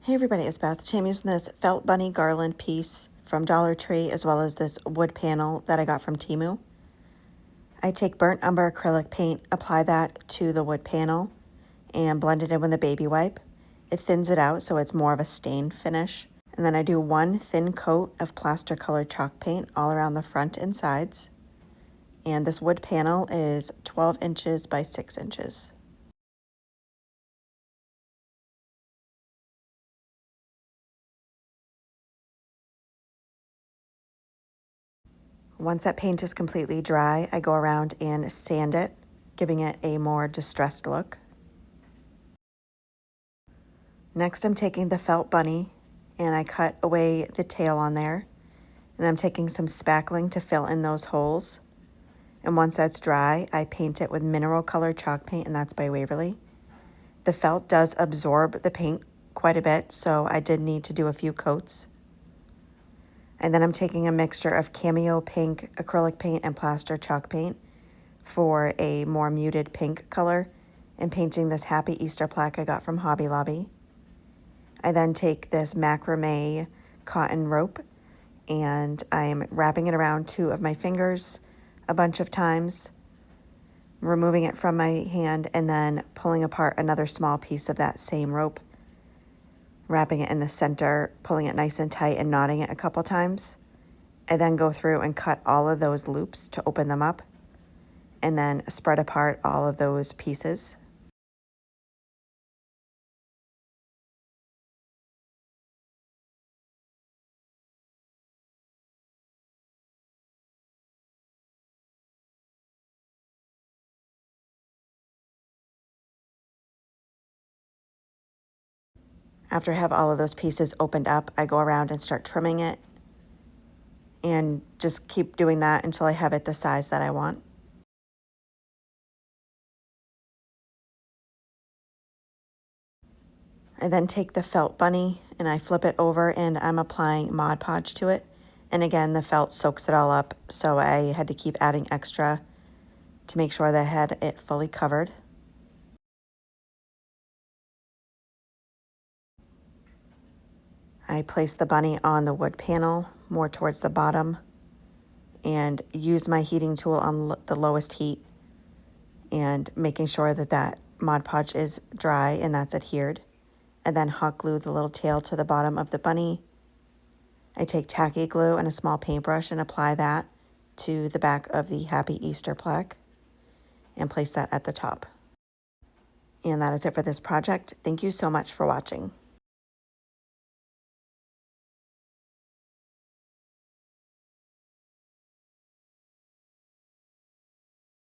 Hey everybody, it's Beth. I'm using this felt bunny garland piece from Dollar Tree as well as this wood panel that I got from Temu. I take burnt umber acrylic paint, apply that to the wood panel, and blend it in with a baby wipe. It thins it out so it's more of a stain finish. And then I do one thin coat of plaster colored chalk paint all around the front and sides. And this wood panel is 12 inches by 6 inches. Once that paint is completely dry, I go around and sand it, giving it a more distressed look. Next, I'm taking the felt bunny and I cut away the tail on there. And I'm taking some spackling to fill in those holes. And once that's dry, I paint it with mineral colored chalk paint, and that's by Waverly. The felt does absorb the paint quite a bit, so I did need to do a few coats. And then I'm taking a mixture of Cameo pink acrylic paint and Plaster chalk paint for a more muted pink color and painting this Happy Easter plaque I got from Hobby Lobby. I then take this Macrame cotton rope and I'm wrapping it around two of my fingers a bunch of times, removing it from my hand and then pulling apart another small piece of that same rope, wrapping it in the center, pulling it nice and tight and knotting it a couple times. I then go through and cut all of those loops to open them up and then spread apart all of those pieces. After I have all of those pieces opened up, I go around and start trimming it and just keep doing that until I have it the size that I want. I then take the felt bunny and I flip it over and I'm applying Mod Podge to it. And again, the felt soaks it all up, so I had to keep adding extra to make sure that I had it fully covered. I place the bunny on the wood panel, more towards the bottom, and use my heating tool on the lowest heat and making sure that that Mod Podge is dry and that's adhered. And then hot glue the little tail to the bottom of the bunny. I take tacky glue and a small paintbrush and apply that to the back of the Happy Easter plaque and place that at the top. And that is it for this project. Thank you so much for watching.